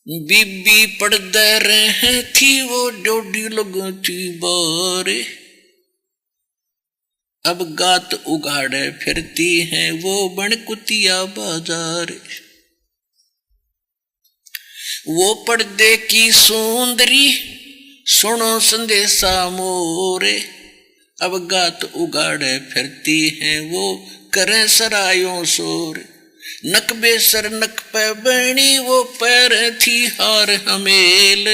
बीबी पड़दे रहे थी वो डोडी लगती बारे, अब गात उगाड़े फिरती हैं वो बन कुतिया बाजार। वो पर्दे की सुंदरी सुनो संदेशा मोरे, अब गात उगाड़े फिरती हैं वो करें सरायों शोर। नक बेसर नक पे बनी वो पैर थी हार हमेल,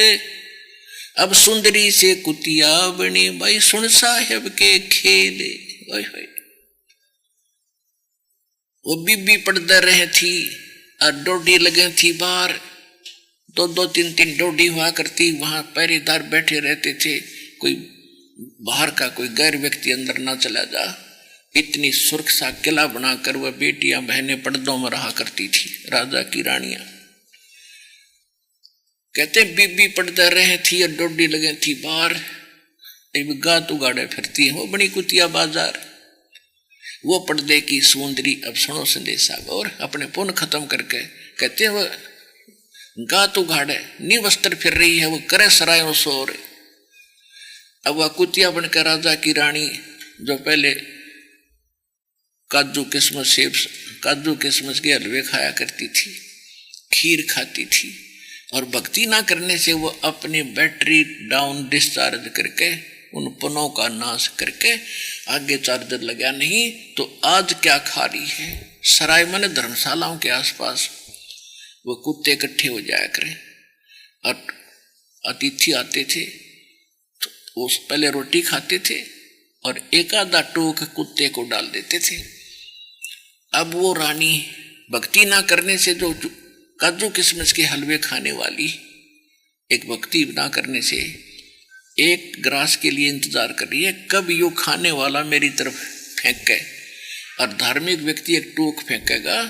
अब सुंदरी से कुतिया बनी भाई सुन साहेब के खेले। वो बीबी पर्दे रहे थी और डोडी लगे थी बाहर, दो दो तीन तीन डोडी हुआ करती, वहां पहरेदार बैठे रहते थे, कोई बाहर का कोई गैर व्यक्ति अंदर ना चला जा। इतनी सुरक्षा किला बनाकर वह बेटियां बहनें पर्दों में रहा करती थी, राजा की रानियां। कहते बीबी पर्दे रहे थी और डोडी लगे थी बाहर, गात उगाड़े फिरती है वो बड़ी कुतिया बाजार। वो पर्दे की सुंदरी अब सुनो संदेशा और अपने पुण्य खत्म करके कहते हैं वो गात उगाड़े नी वस्त्र फिर रही है, वो करे सरायों शोर। अब वह कुतिया बनकर राजा की रानी जो पहले काजू किस्मस सेब काजू किस्मस के हलवे खाया करती थी, खीर खाती थी, और भक्ति ना करने से वो अपनी बैटरी डाउन डिस्चार्ज करके उन पनों का नाश करके आगे चार्जर लगा नहीं तो आज क्या खा रही है। सराय मन धर्मशालाओं के आसपास वो कुत्ते इकट्ठे हो जाया करें और अतिथि आते थे तो वो पहले रोटी खाते थे और एक आधा टोक कुत्ते को डाल देते थे। अब वो रानी भक्ति ना करने से जो काजू किस्मस के हलवे खाने वाली, एक भक्ति ना करने से एक ग्रास के लिए इंतजार कर रही है कब यो खाने वाला मेरी तरफ फेंके, और धार्मिक व्यक्ति एक टोक फेंकेगा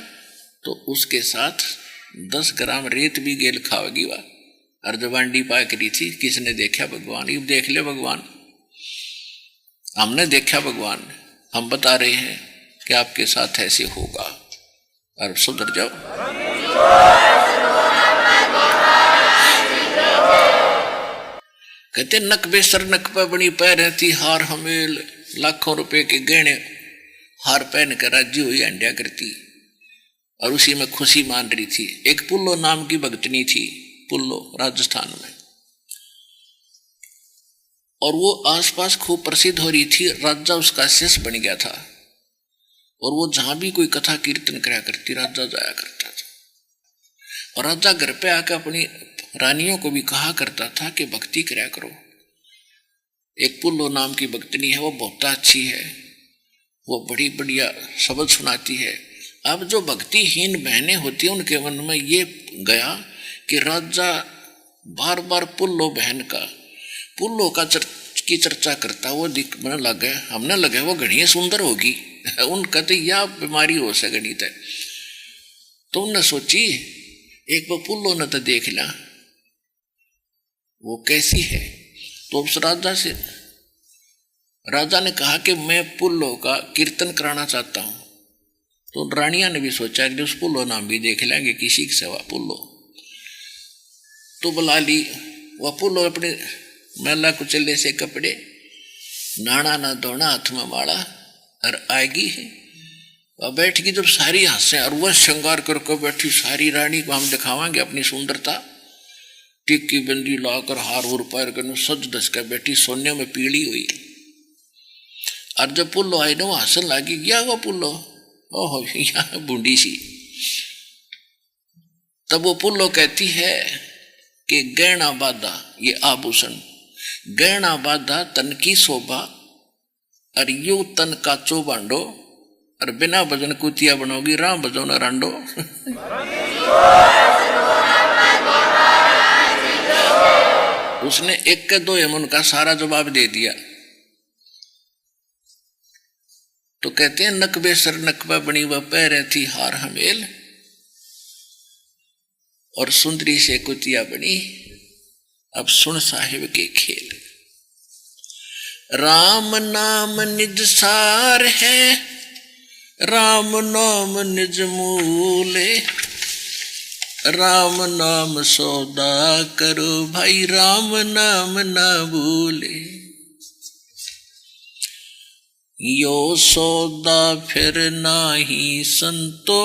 तो उसके साथ 10 ग्राम रेत भी गेल खावेगी वह। अर्धवांडी पाया करी थी, किसने देखा भगवान, ये देख ले भगवान, हमने देखा भगवान, हम बता रहे हैं कि आपके साथ ऐसे होगा और सुधर जाओ। कहते नक बेसर नक पे बनी पैर रहती हार हमेल, लाखों रुपए के गहने हार पहन कर राज्य हुई अंड्या करती और उसी में खुशी मान रही थी। एक पुल्लो नाम की भक्तनी थी, पुल्लो राजस्थान में, और वो आसपास खूब प्रसिद्ध हो रही थी, राजा उसका शिष्य बन गया था और वो जहां भी कोई कथा कीर्तन कराया करती राजा जाया करता था। और राजा घर पे आकर अपनी रानियों को भी कहा करता था कि भक्ति कराया करो। एक पुल्लो नाम की भक्तनी है, वो बहुत अच्छी है, वो बड़ी बढ़िया शब्द सुनाती है। अब जो भक्तिहीन बहनें होती हैं उनके मन में ये गया कि राजा बार बार पुल्लो बहन का पुल्लो का की चर्चा करता, वो दिखने लगे, हमने लगे वो घनी सुंदर होगी उनका तो यह बीमारी हो सके गणित है। तो उनने सोची एक बार पुल्लो ने तो देख ला वो कैसी है। तो उस राजा ने कहा कि मैं पुल्लो का कीर्तन कराना चाहता हूं। तो रानिया ने भी सोचा कि उस पुल्लो नाम भी देख लेंगे किसी की सेवा पुल्लो। तो बुला ली वह पुल्लो अपने मैला कुचले से कपड़े, नाना ना धोना, हाथ में माला और आएगी है वह बैठगी। जब सारी हंसे और वह श्रृंगार करके बैठी सारी रानी को हम दिखावांगे अपनी सुंदरता, टिक्की बंदी लाकर हार हुर पैर कर सज धस कर बैठी, सोने में पीली हुई। और जब पुल्लो आई ना वो हंसन लगी, क्या हुआ पुल्लो, ओहो यहाँ बूंदी सी। तब वो पुल्लो कहती है कि गहना बाधा ये आभूषण, गहना बाधा तन की शोभा और यू तन का चौबांडो, और बिना भजन कुतिया बनोगी राम भजो न रांडो। उसने एक के दो यमुन का सारा जवाब दे दिया। तो कहते हैं नक बेसर नकबा बनी वह पैर थी हार हमेल, और सुंदरी से कुतिया बनी अब सुन साहिब के खेल। राम नाम निज सार है, राम नाम निज मूले, राम नाम सौदा करो भाई, राम नाम ना भूले। यो सौदा फिर नाही संतो,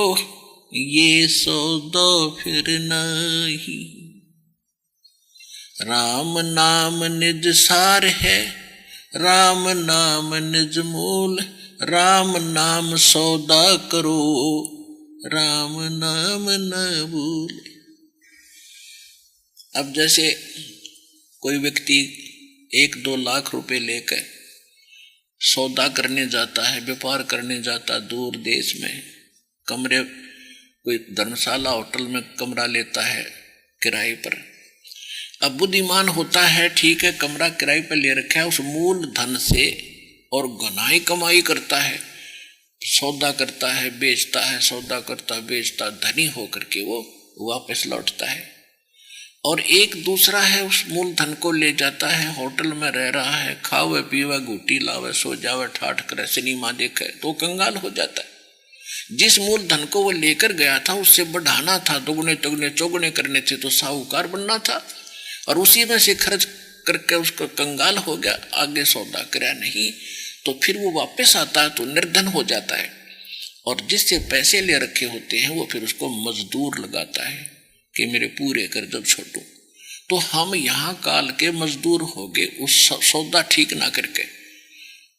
ये सौदा फिर नाही। राम नाम निज सार है, राम नाम निज मूल, राम नाम सौदा करो, राम नाम न भूले। अब जैसे कोई व्यक्ति 1-2 लाख रुपए लेकर सौदा करने जाता है, व्यापार करने जाता दूर देश में, कमरे कोई धर्मशाला होटल में कमरा लेता है किराए पर। अब बुद्धिमान होता है, ठीक है कमरा किराए पर ले रखा है, उस मूल धन से और गुनाही कमाई करता है, सौदा करता है बेचता है, सौदा करता बेचता, धनी होकर के वो वापस लौटता है। और एक दूसरा है उस मूल धन को ले जाता है, होटल में रह रहा है, खावे पीवे घूटी लावे सो जावे ठाठ करे सिनेमा देखे, तो कंगाल हो जाता है। जिस मूल धन को वो लेकर गया था उससे बढ़ाना था, दुगने तुगने चौगुने करने थे तो साहूकार बनना था, और उसी में से खर्च करके उसको कंगाल हो गया, आगे सौदा करा नहीं, तो फिर वो वापस आता है तो निर्धन हो जाता है। और जिससे पैसे ले रखे होते हैं वो फिर उसको मजदूर लगाता है कि मेरे पूरे कर जब छोटू। तो हम यहाँ काल के मजदूर हो गए उस सौदा ठीक ना करके।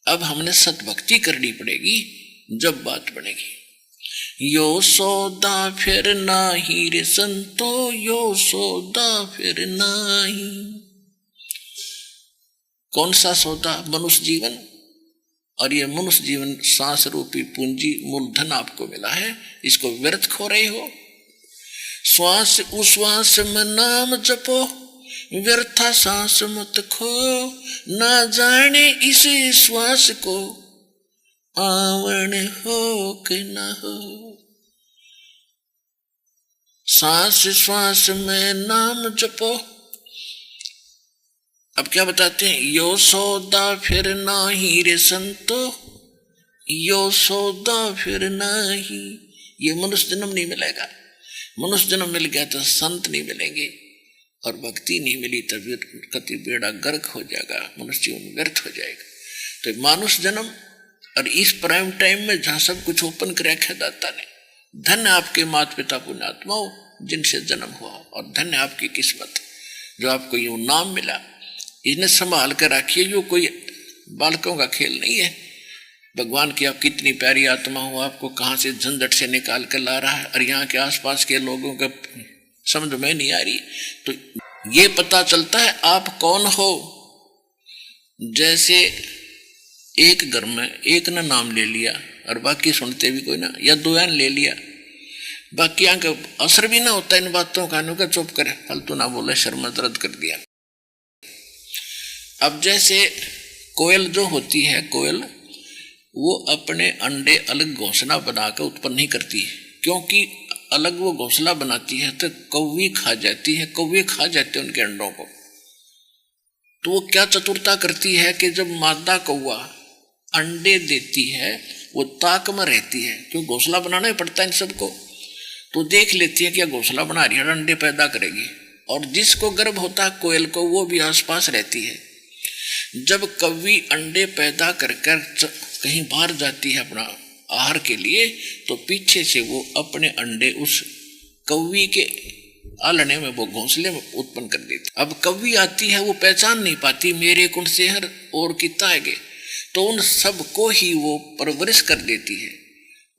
अब हमने सतभक्ति करनी पड़ेगी जब बात बनेगी। यो सौदा फिर नाही रे संतो, यो सौदा फिर नाही। कौन सा सौदा? मनुष्य जीवन। और ये मनुष्य जीवन सांस रूपी पूंजी मूलधन आपको मिला है, इसको व्यर्थ खो रहे हो। श्वास उश्वास में नाम जपो, व्यर्था सांस मत खो, ना जाने इसी श्वास को आवण हो कि न हो। सांस श्वास में नाम जपो। अब क्या बताते हैं? यो सौदा फिर नाही रे संतो, यो सौदा फिर नाही। ये मनुष्य जन्म नहीं मिलेगा। मनुष्य जन्म मिल गया तो संत नहीं मिलेंगे, और भक्ति नहीं मिली तो कति बेड़ा गर्क हो जाएगा, मनुष्य जीवन व्यर्थ हो जाएगा। तो मानुष जन्म और इस प्राइम टाइम में जहां सब कुछ ओपन कर रखा दाता ने, धन्य आपके माता पिता पुण्यात्माओं जिनसे जन्म हुआ, और धन्य आपकी किस्मत जो आपको यूं नाम मिला। इन्हें संभाल कर रखिए, यो कोई बालकों का खेल नहीं है। भगवान की आप कितनी प्यारी आत्मा हो, आपको कहाँ से झंझट से निकाल कर ला रहा है, और यहाँ के आसपास के लोगों का समझ में नहीं आ रही। तो ये पता चलता है आप कौन हो। जैसे एक घर में एक ने नाम ले लिया और बाकी सुनते भी कोई ना, या 2 ले लिया, बाकी यहाँ का असर भी ना होता इन बातों का, नुका चुप करे, फालतू ना बोले, शर्म रद्द कर दिया। अब जैसे कोयल जो होती है, कोयल वो अपने अंडे अलग घोंसला बनाकर उत्पन्न नहीं करती है, क्योंकि अलग वो घोंसला बनाती है तो कौवी खा जाती है, कौवे खा जाते हैं उनके अंडों को। तो वो क्या चतुरता करती है कि जब मादा कौवा अंडे देती है वो ताक में रहती है, क्योंकि घोंसला बनाना ही पड़ता है इन सबको, तो देख लेती है कि घोंसला बना रही है, अंडे पैदा करेगी, और जिसको गर्भ होता है कोयल को वो भी आसपास रहती है। जब कौवी अंडे पैदा कर कहीं बाहर जाती है अपना आहार के लिए, तो पीछे से वो अपने अंडे उस कौवी के आलने में, वो घोंसले में उत्पन्न कर देती। अब कौवी आती है, वो पहचान नहीं पाती मेरे कुंड से हर और कितना आगे, तो उन सबको ही वो परवरिश कर देती है,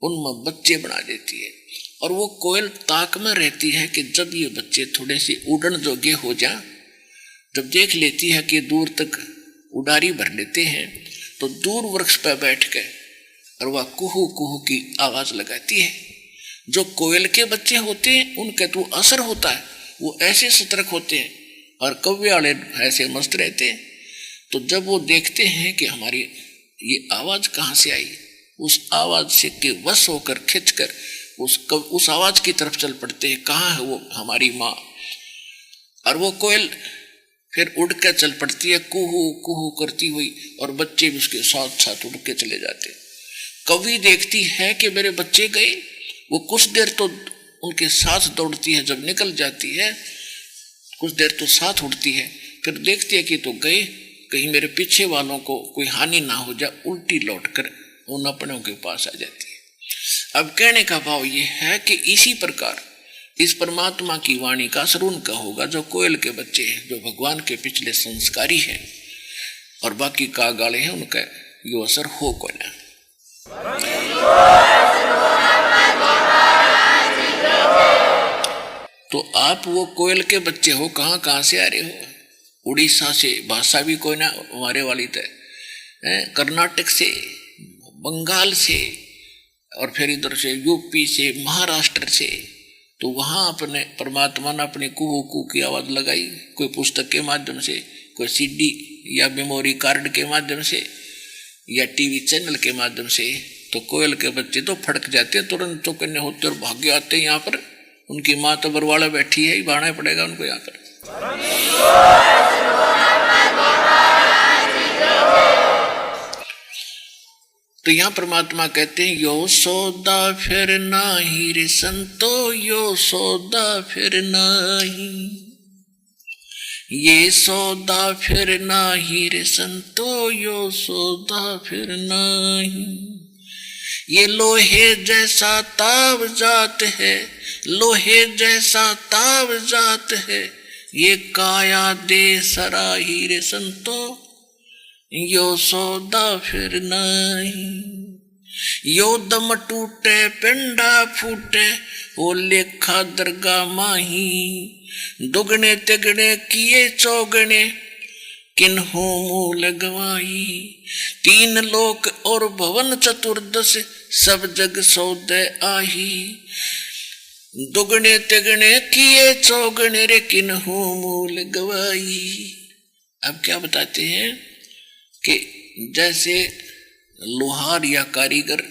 उनमें बच्चे बना देती है। और वो कोयल ताक में रहती है कि जब ये बच्चे थोड़े से उड़न जोगे हो जाए, जब देख लेती है कि दूर तक उड़ारी भर लेते हैं, तो दूर वृक्ष पर बैठ के और वह कुहू कुहू की आवाज लगाती है। जो कोयल के बच्चे होते हैं उनका तो असर होता है, वो ऐसे सतर्क होते हैं, और कौवे वाले ऐसे मस्त रहते हैं। तो जब वो देखते हैं कि हमारी ये आवाज कहाँ से आई, उस आवाज से के वश होकर खिंचकर उस आवाज की तरफ चल पड़ते हैं, कहाँ है वो हमारी माँ। और वो कोयल फिर उड़ कर चल पड़ती है कुहू कुहू करती हुई, और बच्चे भी उसके साथ साथ उड़ के चले जाते। कौवी देखती है कि मेरे बच्चे गए, वो कुछ देर तो उनके साथ दौड़ती है, जब निकल जाती है कुछ देर तो साथ उड़ती है, फिर देखती है कि तो गए, कहीं मेरे पीछे वालों को कोई हानि ना हो जाए, उल्टी लौटकर उन अपनों के पास आ जाती है। अब कहने का भाव ये है कि इसी प्रकार इस परमात्मा की वाणी का असर उनका होगा जो कोयल के बच्चे हैं, जो भगवान के पिछले संस्कारी हैं, और बाकी कागाले हैं, उनका यो असर हो को ना। तो आप वो कोयल के बच्चे हो, कहाँ से आ रहे हो? उड़ीसा से, भाषा भी कोई ना हमारे वाली तय, कर्नाटक से, बंगाल से, और फिर इधर से यूपी से, महाराष्ट्र से। तो वहाँ अपने परमात्मा ने अपनी कुहू कू की आवाज़ लगाई, कोई पुस्तक के माध्यम से, कोई सीडी या मेमोरी कार्ड के माध्यम से, या टीवी चैनल के माध्यम से। तो कोयल के बच्चे तो फटक जाते हैं, तुरंत चौकन्ने होते और भागे आते हैं यहाँ पर। उनकी माँ तो बरवाड़ा बैठी है, बाढ़ा पड़ेगा उनको यहाँ पर। तो यहाँ परमात्मा कहते हैं यो सौदा फिर नाही रे संतो, यो सौदा फिर नाही, ये सौदा फिर नाही रे संतो, यो सौदा फिर नाही। ये लोहे जैसा ताव जात है, लोहे जैसा ताव जात है, ये काया दे सराही रे संतो, यो सौदा फिर नहीं। यो दम टूटे पिंडा फूटे, वो लेखा दरगाह माही। दुगने तिगने किए चौगने, किन्हों मूल गवाई। तीन लोक और भवन चतुर्दश, सब जग सौदे आही। दुगने तिगने किए चौगने रे, किन्हों मूल गवाई। अब क्या बताते हैं कि जैसे लोहार या कारीगर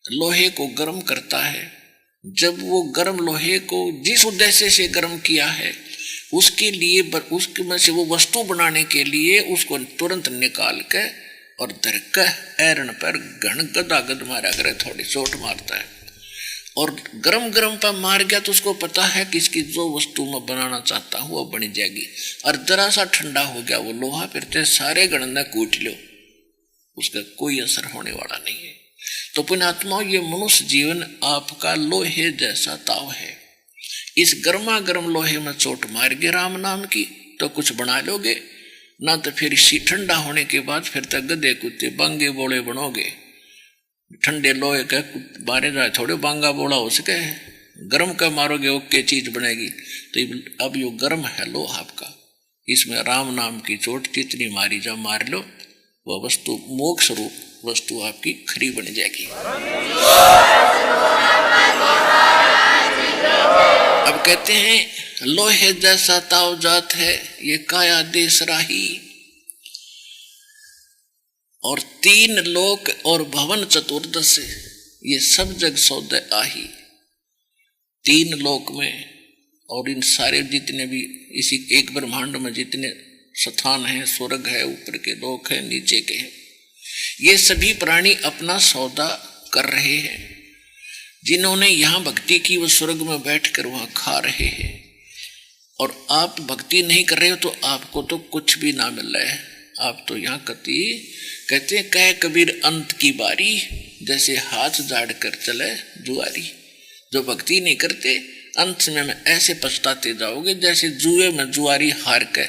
लोहे को गर्म करता है, जब वो गर्म लोहे को जिस उद्देश्य से गर्म किया है उसके लिए, उसके में से वो वस्तु बनाने के लिए उसको तुरंत निकाल के और धरकर ऐरण पर घन गदागद मारा करे, थोड़ी चोट मारता है। और गरम गरम पर मार गया तो उसको पता है कि इसकी जो वस्तु मैं बनाना चाहता हूँ वो बन जाएगी। और जरा सा ठंडा हो गया वो लोहा, फिर सारे गणना कूट लो, उसका कोई असर होने वाला नहीं है। तो पुण्यात्माओं, ये मनुष्य जीवन आपका लोहे जैसा ताव है। इस गर्मा गर्म लोहे में चोट मार गए राम नाम की तो कुछ बना लोगे ना, तो फिर इसी ठंडा होने के बाद फिर तक गधे कुत्ते बांगे बोले बनोगे। ठंडे लोहे के मारे जाए थोड़े बांगा बोला हो सके, गर्म का मारोगे ओके चीज बनेगी। तो अब यो गर्म है लोहा आपका, इसमें राम नाम की चोट कितनी मारी जा मार लो, वह वस्तु मोक्ष रूप वस्तु आपकी खरी बन जाएगी। अब कहते हैं लोहे जैसा ताव जात है, ये काया देश राही। और तीन लोक और भवन चतुर्दश, ये सब जग सौदे आही। तीन लोक में और इन सारे जितने भी इसी एक ब्रह्मांड में जितने स्थान हैं, स्वर्ग है, ऊपर के लोक हैं, नीचे के हैं, ये सभी प्राणी अपना सौदा कर रहे हैं। जिन्होंने यहाँ भक्ति की वो स्वर्ग में बैठकर वहां खा रहे हैं। और आप भक्ति नहीं कर रहे हो तो आपको तो कुछ भी ना मिल रहा है। आप तो यहाँ कहते हैं कह कबीर अंत की बारी, जैसे हाथ झाड़ कर चले जुआरी। जो भक्ति नहीं करते अंत समय में ऐसे पछताते जाओगे जैसे जुए में जुआरी हार के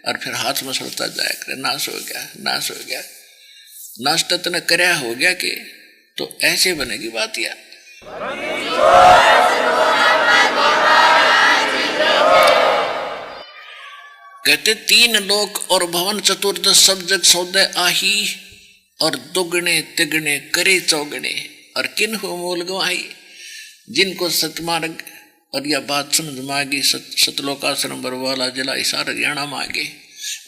और फिर हाथ में सड़ता जाया करे, नाश हो गया, नाश हो गया, नाश तत्न करया हो गया कि तो ऐसे बनेगी बात। यार कहते तीन लोक और भवन चतुर्दश सब जग सौदे आही। और दुगने तिगने करे चौगने, और किन हो मूल गवाही। जिनको सतमार्ग और यह बात समझ मांगी, सतलोकाश्रम बरवाला जिला हिसार हरियाणा मांगे,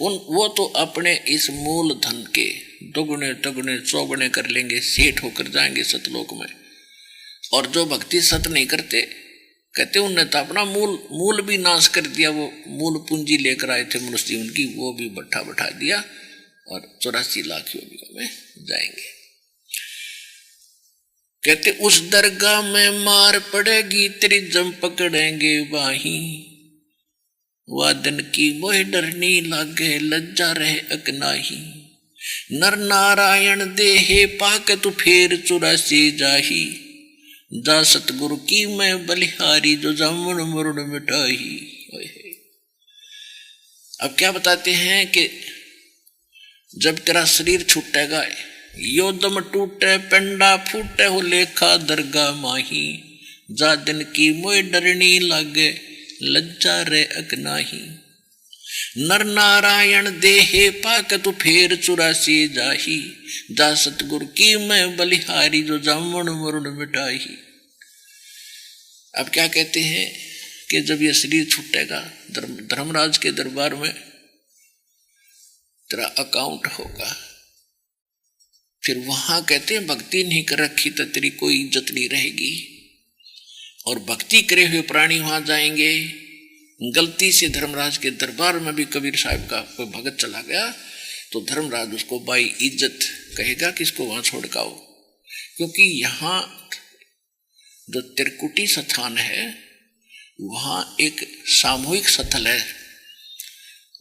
वो तो अपने इस मूल धन के दुगने तगुने चौगुने कर लेंगे, सेठ होकर जाएंगे सतलोक में। और जो भक्ति सत नहीं करते, कहते उनने तो अपना मूल भी नाश कर दिया। वो मूल पूंजी लेकर आए थे मनुष्य जीवन की, वो भी बैठा दिया और 84 लाख योगियों में जाएंगे। कहते उस दरगाह में मार पड़ेगी तेरी जम पकड़ेंगे बाही, वादन की मोह डरनी लागे लज्जा रहे अकनाही, नर नारायण देहे पाक तू फेर 84 जाही, जा सतगुरु की मैं बलिहारी जो जामुन मुरुण मिठाई। अब क्या बताते हैं कि जब तेरा शरीर छूटेगा, यो दम टूटे पेंडा फूटे हो लेखा दरगाह माही, जा दिन की मोह डरनी लागे लज्जा रे अकनाही, नर नारायण देहे पाक तू फेर 84 जाही, जा सतगुरु की मैं बलिहारी जो जामुन मुरुण मिठाई। अब क्या कहते हैं कि जब ये शरीर छूटेगा, धर्मराज के दरबार में तेरा अकाउंट होगा, फिर वहां कहते हैं भक्ति नहीं कर रखी तो तेरी कोई इज्जत नहीं रहेगी, और भक्ति करे हुए प्राणी वहां जाएंगे। गलती से धर्मराज के दरबार में भी कबीर साहब का कोई भगत चला गया तो धर्मराज उसको बाई इज्जत कहेगा कि इसको वहां छोड़ के आओ, क्योंकि यहाँ जो त्रिकुटी स्थान है वहाँ एक सामूहिक स्थल है,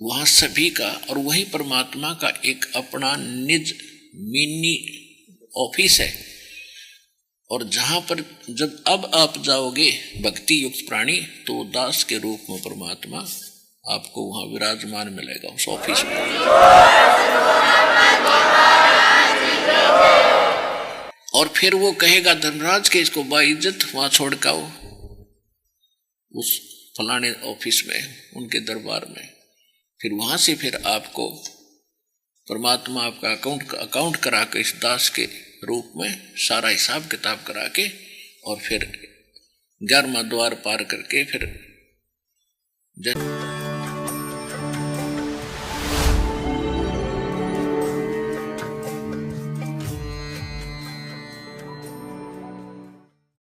वहाँ सभी का, और वही परमात्मा का एक अपना निज मिनी ऑफिस है। और जहाँ पर जब अब आप जाओगे भक्ति युक्त प्राणी तो दास के रूप में परमात्मा आपको वहाँ विराजमान मिलेगा उस ऑफिस में। और फिर वो कहेगा धर्मराज के इसको बाइज्जत वहाँ छोड़ के आओ उस फलाने ऑफिस में, उनके दरबार में। फिर वहाँ से फिर आपको परमात्मा आपका अकाउंट करा के इस दास के रूप में सारा हिसाब किताब करा के, और फिर 11वां द्वार पार करके फिर